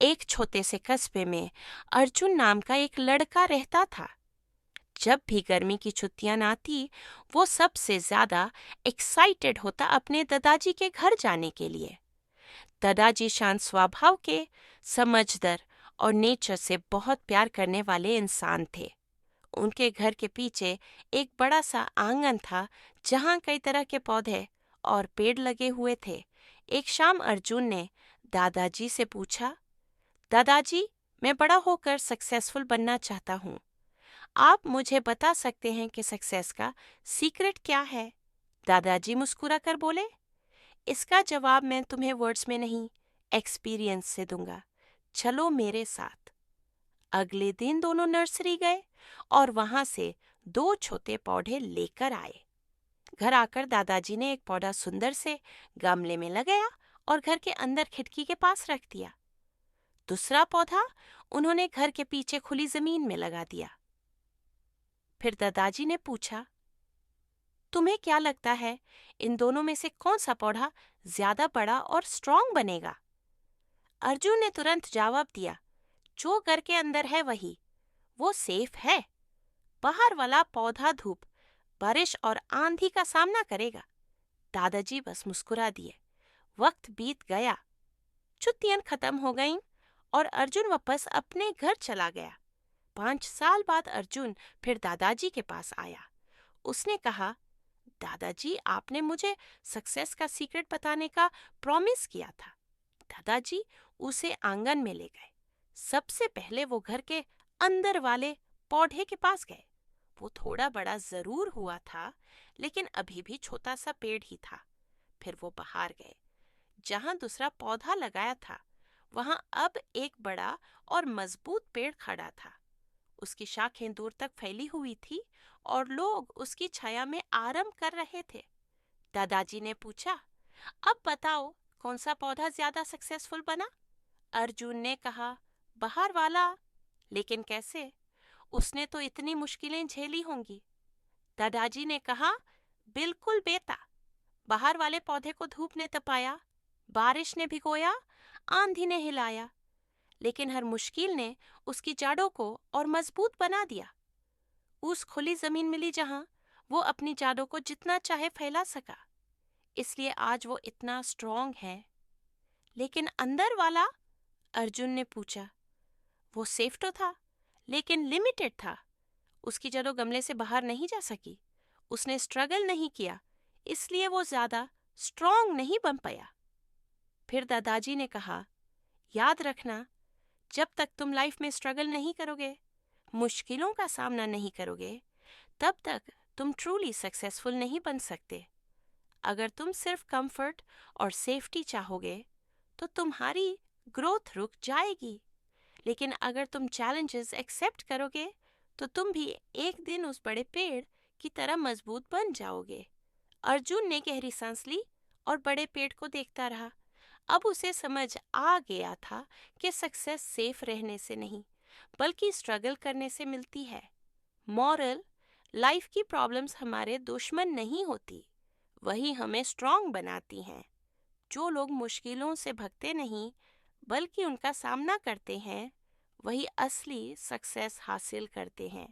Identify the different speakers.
Speaker 1: एक छोटे से कस्बे में अर्जुन नाम का एक लड़का रहता था। जब भी गर्मी की छुट्टियां आती, वो सबसे ज्यादा एक्साइटेड होता अपने दादाजी के घर जाने के लिए। दादाजी शांत स्वभाव के, समझदार और नेचर से बहुत प्यार करने वाले इंसान थे। उनके घर के पीछे एक बड़ा सा आंगन था, जहाँ कई तरह के पौधे और पेड़ लगे हुए थे। एक शाम अर्जुन ने दादाजी से पूछा, दादाजी, मैं बड़ा होकर सक्सेसफुल बनना चाहता हूँ। आप मुझे बता सकते हैं कि सक्सेस का सीक्रेट क्या है? दादाजी मुस्कुराकर बोले, इसका जवाब मैं तुम्हें वर्ड्स में नहीं, एक्सपीरियंस से दूंगा। चलो मेरे साथ। अगले दिन दोनों नर्सरी गए और वहां से 2 छोटे पौधे लेकर आए। घर आकर दादाजी ने एक पौधा सुंदर से गमले में लगाया और घर के अंदर खिड़की के पास रख दिया। दूसरा पौधा उन्होंने घर के पीछे खुली जमीन में लगा दिया। फिर दादाजी ने पूछा, तुम्हें क्या लगता है, इन दोनों में से कौन सा पौधा ज्यादा बड़ा और स्ट्रांग बनेगा? अर्जुन ने तुरंत जवाब दिया, जो घर के अंदर है वही, वो सेफ है। बाहर वाला पौधा धूप, बारिश और आंधी का सामना करेगा। दादाजी बस मुस्कुरा दिए। वक्त बीत गया, छुट्टियां खत्म हो गईं और अर्जुन वापस अपने घर चला गया। 5 साल बाद अर्जुन फिर दादाजी के पास आया। उसने कहा, दादाजी, आपने मुझे सक्सेस का सीक्रेट बताने का प्रॉमिस किया था। दादाजी उसे आंगन में ले गए। सबसे पहले वो घर के अंदर वाले पौधे के पास गए। वो थोड़ा बड़ा जरूर हुआ था, लेकिन अभी भी छोटा सा पेड़ ही था। फिर वो बाहर गए। जहां दूसरा पौधा लगाया था, वहां अब एक बड़ा और मजबूत पेड़ खड़ा था। उसकी शाखें दूर तक फैली हुई थी और लोग उसकी छाया में आराम कर रहे थे। दादाजी ने पूछा, अब बताओ, कौन सा पौधा ज्यादा सक्सेसफुल बना? अर्जुन ने कहा, बाहर वाला। लेकिन कैसे? उसने तो इतनी मुश्किलें झेली होंगी। दादाजी ने कहा, बिल्कुल बेटा। बाहर वाले पौधे को धूप ने तपाया, बारिश ने भिगोया, आंधी ने हिलाया, लेकिन हर मुश्किल ने उसकी जड़ों को और मजबूत बना दिया। उस खुली जमीन मिली जहां वो अपनी जड़ों को जितना चाहे फैला सका। इसलिए आज वो इतना स्ट्रांग है। लेकिन अंदर वाला? अर्जुन ने पूछा। वो सेफ तो था, लेकिन लिमिटेड था। उसकी जड़ों गमले से बाहर नहीं जा सकी। उसने स्ट्रगल नहीं किया, इसलिए वो ज्यादा स्ट्रांग नहीं बन पाया। फिर दादाजी ने कहा, याद रखना, जब तक तुम लाइफ में स्ट्रगल नहीं करोगे, मुश्किलों का सामना नहीं करोगे, तब तक तुम ट्रूली सक्सेसफुल नहीं बन सकते। अगर तुम सिर्फ कंफर्ट और सेफ्टी चाहोगे, तो तुम्हारी ग्रोथ रुक जाएगी। लेकिन अगर तुम चैलेंजेस एक्सेप्ट करोगे, तो तुम भी एक दिन उस बड़े पेड़ की तरह मजबूत बन जाओगे। अर्जुन ने गहरी सांस ली और बड़े पेड़ को देखता रहा। अब उसे समझ आ गया था कि सक्सेस सेफ रहने से नहीं, बल्कि स्ट्रगल करने से मिलती है। मॉरल, लाइफ की प्रॉब्लम्स हमारे दुश्मन नहीं होती, वही हमें स्ट्रांग बनाती हैं। जो लोग मुश्किलों से भगते नहीं, बल्कि उनका सामना करते हैं, वही असली सक्सेस हासिल करते हैं।